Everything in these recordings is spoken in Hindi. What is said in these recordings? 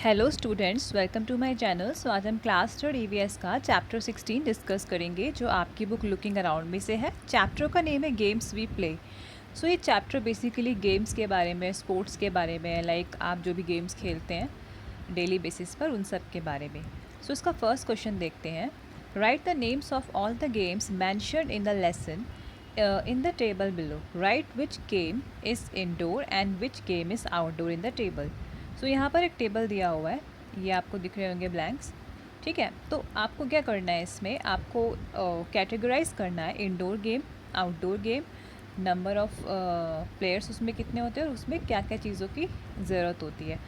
Hello students, welcome to my channel. So आज हम क्लास थर्ड ईवीएस का चैप्टर 16 डिस्कस करेंगे जो आपकी बुक लुकिंग अराउंड में से है। चैप्टर का नेम है गेम्स वी प्ले। सो ये चैप्टर बेसिकली गेम्स के बारे में, स्पोर्ट्स के बारे में, लाइक आप जो भी गेम्स खेलते हैं डेली बेसिस पर, उन सब के बारे में। सो इसका फर्स्ट क्वेश्चन देखते हैं। Right the names of all the games mentioned in the lesson in the table below. Write which game is indoor and which game is outdoor in the table. So यहाँ पर एक टेबल दिया हुआ है, ये आपको दिख रहे होंगे ब्लैंक्स। ठीक है, तो आपको क्या करना है, इसमें आपको कैटेगराइज करना है indoor game, outdoor game, number of players उसमें कितने होते हैं और उसमें क्या क्या चीज़ों की ज़रूरत होती है।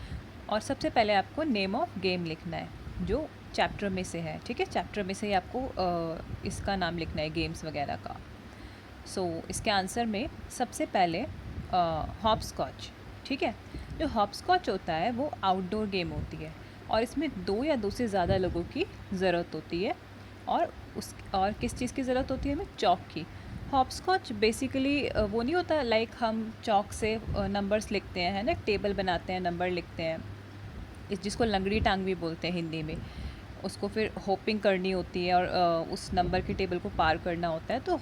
और सबसे पहले आपको नेम ऑफ़ गेम लिखना है जो चैप्टर में से है। ठीक है, चैप्टर में से ही आपको इसका नाम लिखना है, गेम्स वगैरह का। इसके आंसर में सबसे पहले हॉप स्कॉच। ठीक है, जो हॉप स्कॉच होता है वो आउटडोर गेम होती है और इसमें दो या दो से ज़्यादा लोगों की ज़रूरत होती है। और किस चीज़ की ज़रूरत होती है हमें? चॉक की। हॉप स्कॉच बेसिकली वो नहीं होता लाइक हम चॉक से नंबर्स लिखते हैं, है ना, टेबल बनाते हैं, नंबर लिखते हैं, इस जिसको लंगड़ी टांग भी बोलते हैं हिंदी में। उसको फिर होपिंग करनी होती है और उस नंबर की टेबल को पार करना होता है, तो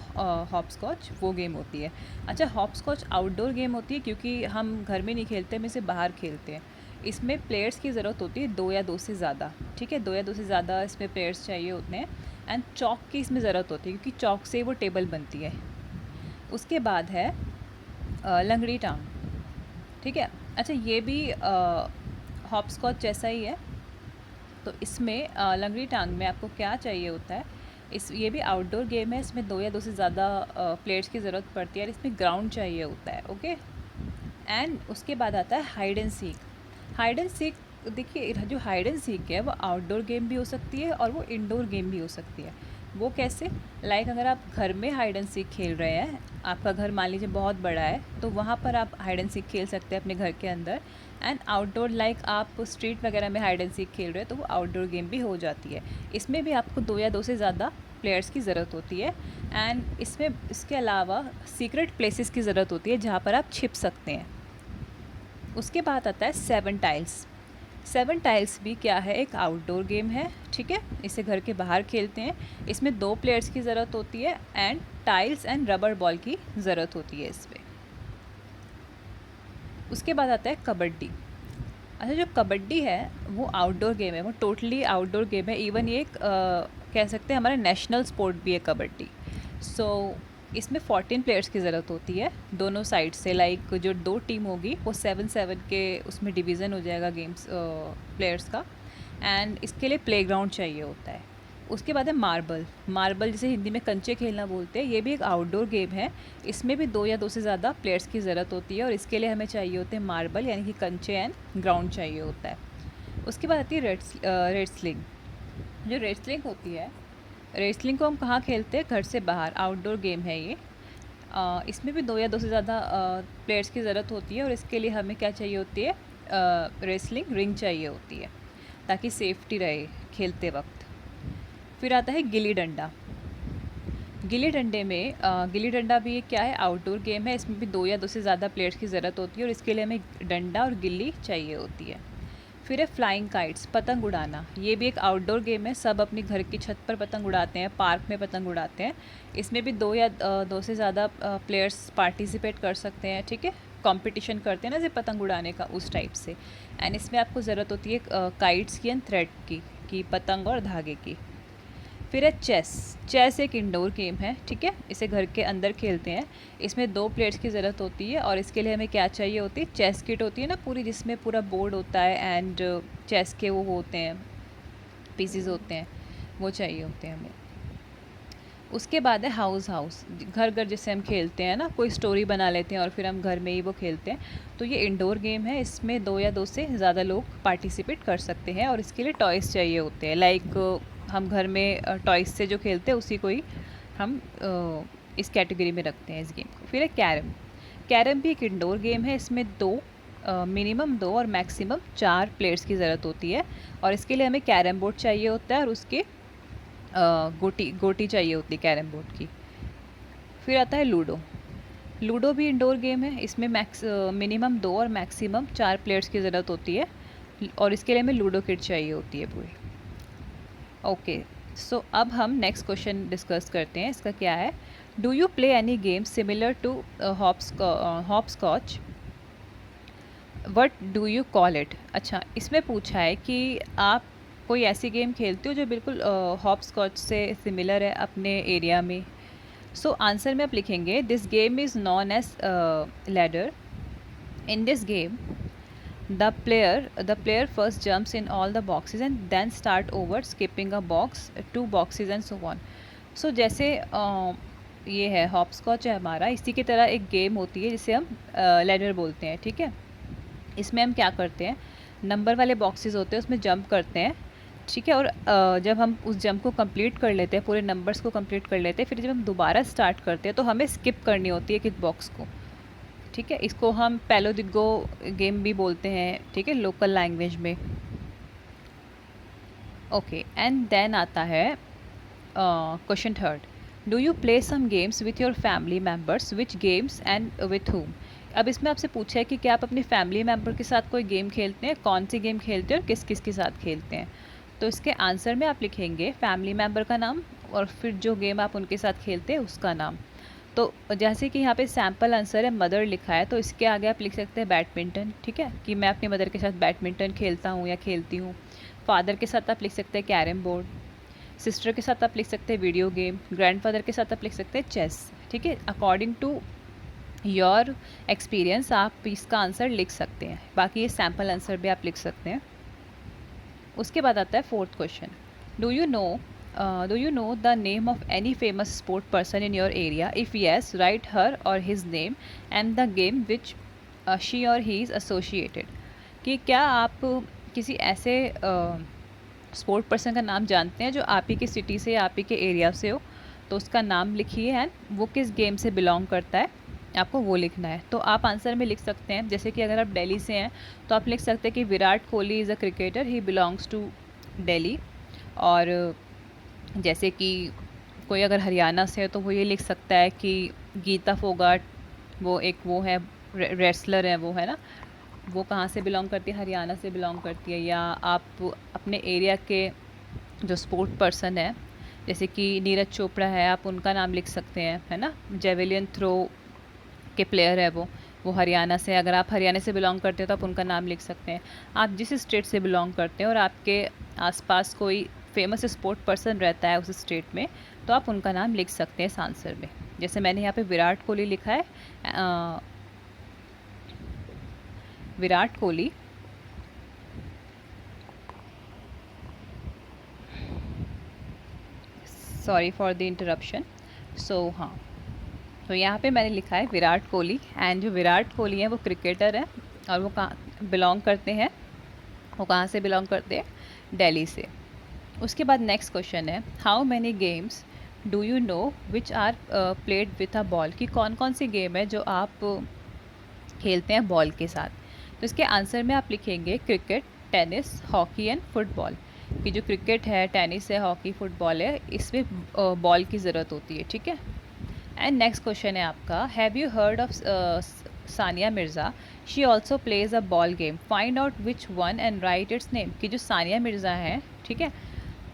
हॉप स्कॉच वो गेम होती है। अच्छा, हॉप स्कॉच आउटडोर गेम होती है क्योंकि हम घर में नहीं खेलते, हम इसे बाहर खेलते हैं। इसमें प्लेयर्स की ज़रूरत होती है दो या दो से ज़्यादा। ठीक है, दो या दो से ज़्यादा इसमें प्लेयर्स चाहिए होते हैं। एंड चॉक की इसमें ज़रूरत होती है क्योंकि चॉक से वो टेबल बनती है। उसके बाद है लंगड़ी टांग। ठीक है, अच्छा ये भी हॉप स्कॉच जैसा ही है। तो इसमें लंगड़ी टांग में आपको क्या चाहिए होता है, ये भी आउटडोर गेम है, इसमें दो या दो से ज़्यादा प्लेयर्स की ज़रूरत पड़ती है और इसमें ग्राउंड चाहिए होता है। ओके, एंड उसके बाद आता है hide and seek. Hide and seek, देखिए जो हाइड एंड सीक है वो आउटडोर गेम भी हो सकती है और वो इंडोर गेम भी हो सकती है। वो कैसे? लाइक अगर आप घर में हाइड एंड सीक खेल रहे हैं, आपका घर मान लीजिए बहुत बड़ा है, तो वहाँ पर आप हाइड एंड सीक खेल सकते हैं अपने घर के अंदर। एंड आउटडोर लाइक आप स्ट्रीट वगैरह में हाइड एंड सीक खेल रहे हैं, तो वो आउटडोर गेम भी हो जाती है। इसमें भी आपको दो या दो से ज़्यादा प्लेयर्स की ज़रूरत होती है। एंड इसमें इसके अलावा सीक्रेट प्लेसेस की ज़रूरत होती है जहाँ पर आप छिप सकते हैं। उसके बाद आता है सेवन टाइल्स। सेवन टाइल्स भी क्या है, एक आउटडोर गेम है। ठीक है, इसे घर के बाहर खेलते हैं। इसमें दो प्लेयर्स की ज़रूरत होती है and tiles and rubber ball की ज़रूरत होती है इसमें। उसके बाद आता है कबड्डी। अच्छा, जो कबड्डी है वो आउटडोर गेम है, वो टोटली आउटडोर गेम है। इवन ये एक कह सकते हैं हमारा नेशनल स्पोर्ट भी है कबड्डी। इसमें 14 प्लेयर्स की ज़रूरत होती है दोनों साइड से। लाइक जो दो टीम होगी वो 7-7 के उसमें डिवीज़न हो जाएगा गेम्स प्लेयर्स का। एंड इसके लिए प्लेग्राउंड चाहिए होता है। उसके बाद है मार्बल। मार्बल जिसे हिंदी में कंचे खेलना बोलते हैं, ये भी एक आउटडोर गेम है। इसमें भी दो या दो से ज़्यादा प्लेयर्स की ज़रूरत होती है और इसके लिए हमें चाहिए होते हैं मार्बल, यानी कि कंचे एंड ग्राउंड चाहिए होता है। उसके बाद आती है रेसलिंग। जो रेसलिंग होती है, रेसलिंग को हम कहाँ खेलते हैं? घर से बाहर, आउटडोर गेम है ये। इसमें भी दो या दो से ज़्यादा प्लेयर्स की ज़रूरत होती है और इसके लिए हमें क्या चाहिए होती है? रेसलिंग रिंग चाहिए होती है ताकि सेफ्टी रहे खेलते वक्त। फिर आता है गिल्ली डंडा। गिल्ली डंडे में गिल्ली डंडा भी क्या है, आउटडोर गेम है। इसमें भी दो या दो से ज़्यादा प्लेयर्स की ज़रूरत होती है और इसके लिए हमें डंडा और गिल्ली चाहिए होती है। फिर है फ्लाइंग काइट्स, पतंग उड़ाना। ये भी एक आउटडोर गेम है, सब अपनी घर की छत पर पतंग उड़ाते हैं, पार्क में पतंग उड़ाते हैं। इसमें भी दो या दो से ज़्यादा प्लेयर्स पार्टिसिपेट कर सकते हैं। ठीक है, कंपटीशन करते हैं ना जैसे पतंग उड़ाने का, उस टाइप से। एंड इसमें आपको ज़रूरत होती है काइट्स की एंड थ्रेड की पतंग और धागे की। फिर है चेस। चेस एक इंडोर गेम है। ठीक है, इसे घर के अंदर खेलते हैं। इसमें दो प्लेयर्स की ज़रूरत होती है और इसके लिए हमें क्या चाहिए होती है? चेस किट होती है ना पूरी, जिसमें पूरा बोर्ड होता है एंड चेस के वो होते हैं, पीसीज होते हैं, वो चाहिए होते हैं हमें। उसके बाद है हाउस हाउस। घर घर जिससे हम खेलते हैं ना, कोई स्टोरी बना लेते हैं और फिर हम घर में ही वो खेलते हैं। तो ये इंडोर गेम है, इसमें दो या दो से ज़्यादा लोग पार्टिसिपेट कर सकते हैं और इसके लिए टॉयज़ चाहिए होते हैं। लाइक हम घर में टॉयज़ से जो खेलते हैं उसी को ही हम इस कैटेगरी में रखते हैं इस गेम को। फिर है कैरम। कैरम भी एक इंडोर गेम है, इसमें मिनिमम दो और मैक्सिमम 4 प्लेयर्स की ज़रूरत होती है और इसके लिए हमें कैरम बोर्ड चाहिए होता है और उसके गोटी गोटी चाहिए होती है कैरम बोर्ड की। फिर आता है लूडो। लूडो भी इंडोर गेम है, इसमें मिनिमम 2 और मैक्सिमम 4 प्लेयर्स की ज़रूरत होती है और इसके लिए हमें लूडो किट चाहिए होती है पूरी। ओके, सो अब हम नेक्स्ट क्वेश्चन डिस्कस करते हैं। इसका क्या है, do you play any game similar to hopscotch, what do you call it. अच्छा, इसमें पूछा है कि आप कोई ऐसी गेम खेलते हो जो बिल्कुल हॉप स्कॉच से सिमिलर है अपने एरिया में। सो आंसर में आप लिखेंगे, this game is known as ladder. In this game the player first jumps in all the boxes and then start over skipping a box, two boxes and so on. So जैसे ये है हॉपस्कॉच है हमारा, इसी की तरह एक गेम होती है जिसे हम लैडर बोलते हैं, ठीक है। इसमें हम क्या करते हैं, नंबर वाले बॉक्सेस होते हैं उसमें जंप करते हैं, ठीक है। और जब हम उस जंप को कंप्लीट कर लेते हैं, पूरे नंबर्स को कंप्लीट कर लेते हैं, फिर जब हम दोबारा स्टार्ट करते हैं तो हमें स्किप करनी होती है एक बॉक्स को, ठीक है। इसको हम पैलो दिग्गो गेम भी बोलते हैं, ठीक है, लोकल लैंग्वेज में। ओके, एंड देन आता है question third, do you play some games with your family members, which games and with whom। अब इसमें आपसे पूछा है कि क्या आप अपनी फैमिली मेम्बर के साथ कोई गेम खेलते हैं, कौन सी गेम खेलते हैं और किस किस के साथ खेलते हैं। तो इसके आंसर में आप लिखेंगे फैमिली मेम्बर का नाम और फिर जो गेम आप उनके साथ खेलते हैं उसका नाम। तो जैसे कि यहाँ पे सैम्पल आंसर है मदर लिखा है, तो इसके आगे आप लिख सकते हैं बैडमिंटन, ठीक है, कि मैं अपनी मदर के साथ बैडमिंटन खेलता हूँ या खेलती हूँ। फादर के साथ आप लिख सकते हैं कैरम बोर्ड, सिस्टर के साथ आप लिख सकते हैं वीडियो गेम, ग्रैंडफादर के साथ आप लिख सकते हैं चेस, ठीक है। अकॉर्डिंग टू योर एक्सपीरियंस आप इसका आंसर लिख सकते हैं, बाकी ये सैम्पल आंसर भी आप लिख सकते हैं। उसके बाद आता है fourth question, do you know the name of any famous sport person in your area? If yes, write her or his name and the game which she or he is associated। कि क्या आप किसी ऐसे स्पोर्ट पर्सन का नाम जानते हैं जो आप ही की सिटी से या आप ही के एरिया से हो, तो उसका नाम लिखिए एंड वो किस गेम से बिलोंग करता है, आपको वो लिखना है। तो आप आंसर में लिख सकते हैं, जैसे कि अगर आप दिल्ली से हैं तो आप लिख सकते हैं कि Virat Kohli is a cricketer, he belongs to Delhi. और जैसे कि कोई अगर हरियाणा से है तो वो ये लिख सकता है कि गीता फोगाट, वो है रेसलर है, वो है ना, वो कहाँ से बिलोंग करती है, हरियाणा से बिलोंग करती है। या आप अपने एरिया के जो स्पोर्ट पर्सन है, जैसे कि नीरज चोपड़ा है, आप उनका नाम लिख सकते हैं, है ना, जेवेलियन थ्रो के प्लेयर है वो हरियाणा से। अगर आप हरियाणा से बिलोंग करते हो तो आप उनका नाम लिख सकते हैं। आप जिस स्टेट से बिलोंग करते हैं और आपके आसपास कोई फेमस स्पोर्ट पर्सन रहता है उस स्टेट में, तो आप उनका नाम लिख सकते हैं इस आंसर में। जैसे मैंने यहाँ पे विराट कोहली लिखा है, Virat Kohli sorry for the interruption. So हाँ, तो यहाँ पे मैंने लिखा है विराट कोहली, एंड जो विराट कोहली हैं वो क्रिकेटर हैं और वो कहाँ बिलोंग करते हैं, वो कहाँ से बिलोंग करते हैं, दिल्ली से। उसके बाद नेक्स्ट क्वेश्चन है, how many games do you know which are played with a ball. कि कौन कौन सी गेम है जो आप खेलते हैं बॉल के साथ। तो इसके आंसर में आप लिखेंगे cricket, tennis, hockey and football. कि जो क्रिकेट है, टेनिस है, हॉकी, फुटबॉल है, इसमें बॉल की ज़रूरत होती है, ठीक है। एंड नेक्स्ट क्वेश्चन है आपका, have you heard of Sania Mirza, she also plays a ball game, find out which one and right it's name. कि जो सानिया मिर्ज़ा है, ठीक है,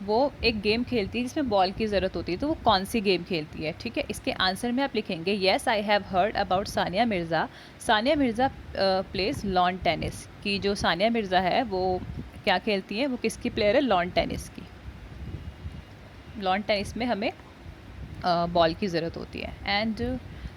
वो एक गेम खेलती है जिसमें बॉल की ज़रूरत होती है, तो वो कौन सी गेम खेलती है, ठीक है। इसके आंसर में आप लिखेंगे, yes I have heard about Sania Mirza, Sania Mirza plays lawn tennis. कि जो सानिया मिर्ज़ा है वो क्या खेलती है, वो किसकी प्लेयर है, लॉन टेनिस की। लॉन टेनिस में हमें बॉल की ज़रूरत होती है। एंड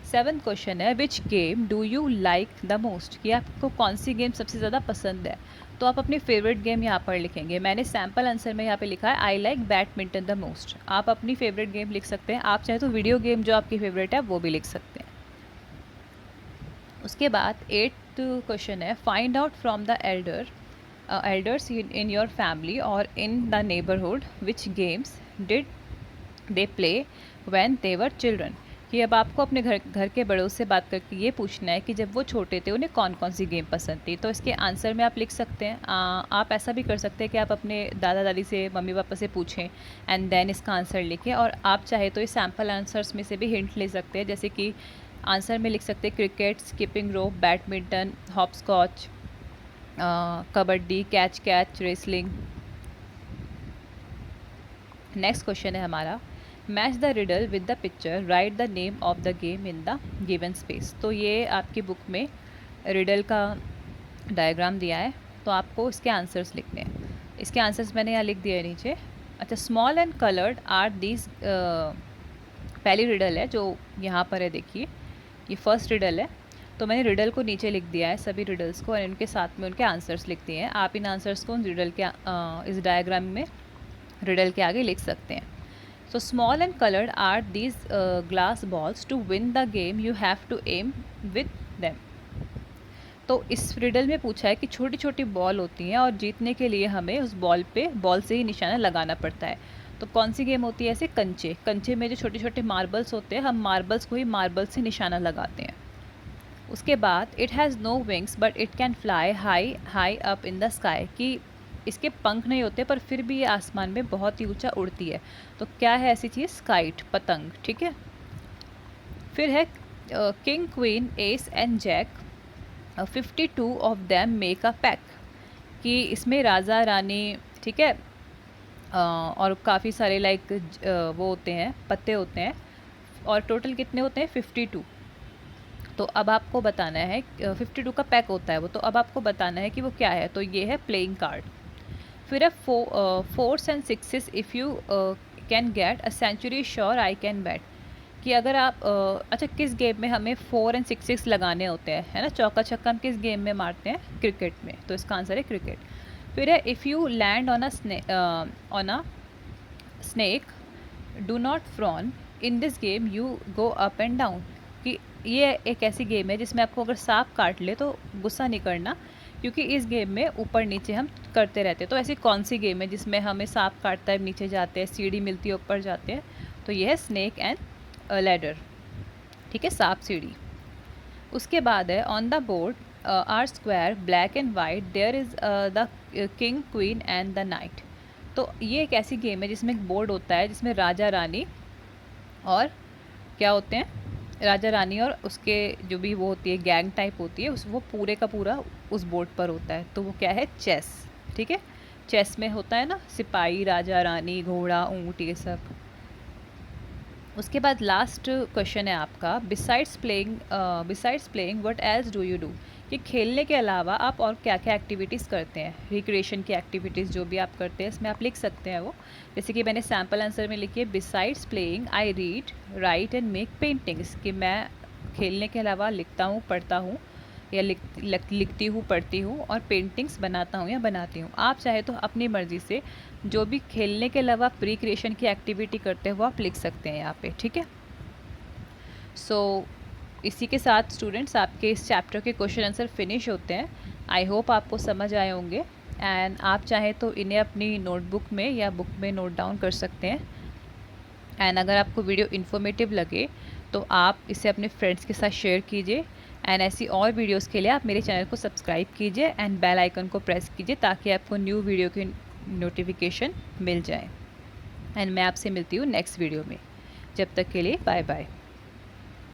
सेवन्थ क्वेश्चन है, which game do you like the most. कि आपको कौन सी गेम सबसे ज़्यादा पसंद है, तो आप अपनी फेवरेट गेम यहाँ पर लिखेंगे। मैंने सैम्पल आंसर में यहाँ पे लिखा है, I like badminton the most. आप अपनी फेवरेट गेम लिख सकते हैं, आप चाहे तो वीडियो गेम जो आपकी फेवरेट है वो भी लिख सकते हैं। उसके बाद 8th क्वेश्चन है, find out from the elders in your family और in the neighbourhood which games did they play when they were children. कि अब आपको अपने घर के बड़ों से बात करके ये पूछना है कि जब वो छोटे थे उन्हें कौन कौन सी गेम पसंद थी। तो इसके आंसर में आप लिख सकते हैं, आप ऐसा भी कर सकते हैं कि आप अपने दादा दादी से, मम्मी पापा से पूछें एंड देन इसका आंसर लिखें। और आप चाहे तो इस सैम्पल आंसर्स में से भी हिंट ले सकते हैं, जैसे कि आंसर में लिख सकते हैं cricket, skipping rope, badminton, hopscotch, kabaddi, catch catch, wrestling. Next question है हमारा, match the riddle with the picture, write the name of the game in the given space. तो ये आपकी बुक में रिडल का डायग्राम दिया है, तो आपको इसके आंसर्स लिखने हैं। इसके आंसर्स मैंने यहाँ लिख दिए हैं नीचे। अच्छा, small and coloured are these, पहली रिडल है जो यहाँ पर है, देखिए ये फर्स्ट रिडल है। तो मैंने रिडल को नीचे लिख दिया है, सभी रिडल्स को, और इनके साथ में उनके आंसर्स लिख दिए हैं। आप इन आंसर्स को रिडल के इस डायग्राम में रिडल के आगे लिख सकते हैं। So small and coloured are these glass balls, to win the game you have to aim with them. तो इस रिडल में पूछा है कि छोटी छोटी बॉल होती हैं और जीतने के लिए हमें उस बॉल से ही निशाना लगाना पड़ता है। तो कौन सी गेम होती है ऐसे? कंचे। कंचे में जो छोटे छोटे मार्बल्स होते हैं, हम मार्बल्स को ही मार्बल से निशाना लगाते हैं। उसके बाद it has no wings but it can fly high high up in the sky, कि इसके पंख नहीं होते पर फिर भी ये आसमान में बहुत ही ऊंचा उड़ती है। तो क्या है ऐसी चीज़? काइट, पतंग। ठीक है। फिर है king, queen, ace and jack, 52 of them make a pack, कि इसमें राजा रानी, ठीक है, और काफ़ी सारे लाइक वो होते हैं, पत्ते होते हैं, और टोटल कितने होते हैं? 52। तो अब आपको बताना है, 52 का पैक होता है वो, तो अब आपको बताना है कि वो क्या है। तो ये है प्लेइंग कार्ड। फिर है fours and sixes, if you can get a century sure I can bat, कि अगर आप अच्छा, किस गेम में हमें 4 एंड 6 लगाने होते हैं, है ना? चौका छक्का हम किस गेम में मारते हैं? क्रिकेट में। तो इसका आंसर है क्रिकेट। फिर है if you land on a snake do not frown, in this game you go up and down, कि ये एक ऐसी गेम है जिसमें आपको अगर सांप काट ले तो गुस्सा नहीं करना, क्योंकि इस गेम में ऊपर नीचे हम करते रहते हैं। तो ऐसी कौन सी गेम है जिसमें हमें सांप काटता है, नीचे जाते हैं, सीढ़ी मिलती है, ऊपर जाते हैं? तो ये है स्नेक एंड लैडर। ठीक है, सांप सीढ़ी। उसके बाद है on the board are square black and white, there is the king, queen and the knight. तो ये एक ऐसी गेम है जिसमें एक बोर्ड होता है जिसमें राजा रानी और क्या होते हैं? राजा रानी और उसके जो भी वो होती है गैंग टाइप होती है, उस वो पूरे का पूरा उस बोर्ड पर होता है। तो वो क्या है? चेस। ठीक है, चेस में होता है ना सिपाही, राजा रानी, घोड़ा, ऊँट, ये सब। उसके बाद लास्ट क्वेश्चन है आपका, besides playing what else do you do, कि खेलने के अलावा आप और क्या क्या एक्टिविटीज़ करते हैं? रिक्रिएशन की एक्टिविटीज़ जो भी आप करते हैं इसमें आप लिख सकते हैं वो। जैसे कि मैंने सैम्पल आंसर में लिखी है, besides playing I read, right and make paintings, कि मैं खेलने के अलावा लिखता हूँ, पढ़ता हूँ, या लिखती हूँ, पढ़ती हूँ, और पेंटिंग्स बनाता हूँ या बनाती हूँ। आप चाहे तो अपनी मर्ज़ी से जो भी खेलने के अलावा प्री क्रिएशन की एक्टिविटी करते हैं वो आप लिख सकते हैं यहाँ पे। ठीक है। सो इसी के साथ स्टूडेंट्स आपके इस चैप्टर के क्वेश्चन आंसर फिनिश होते हैं। आई होप आपको समझ आए होंगे, एंड आप चाहें तो इन्हें अपनी नोटबुक में या बुक में नोट डाउन कर सकते हैं। एंड अगर आपको वीडियो इन्फॉर्मेटिव लगे तो आप इसे अपने फ्रेंड्स के साथ शेयर कीजिए, एंड ऐसी और वीडियोस के लिए आप मेरे चैनल को सब्सक्राइब कीजिए एंड बेल आइकन को प्रेस कीजिए, ताकि आपको न्यू वीडियो की नोटिफिकेशन मिल जाए। एंड मैं आपसे मिलती हूँ नेक्स्ट वीडियो में। जब तक के लिए बाय बाय।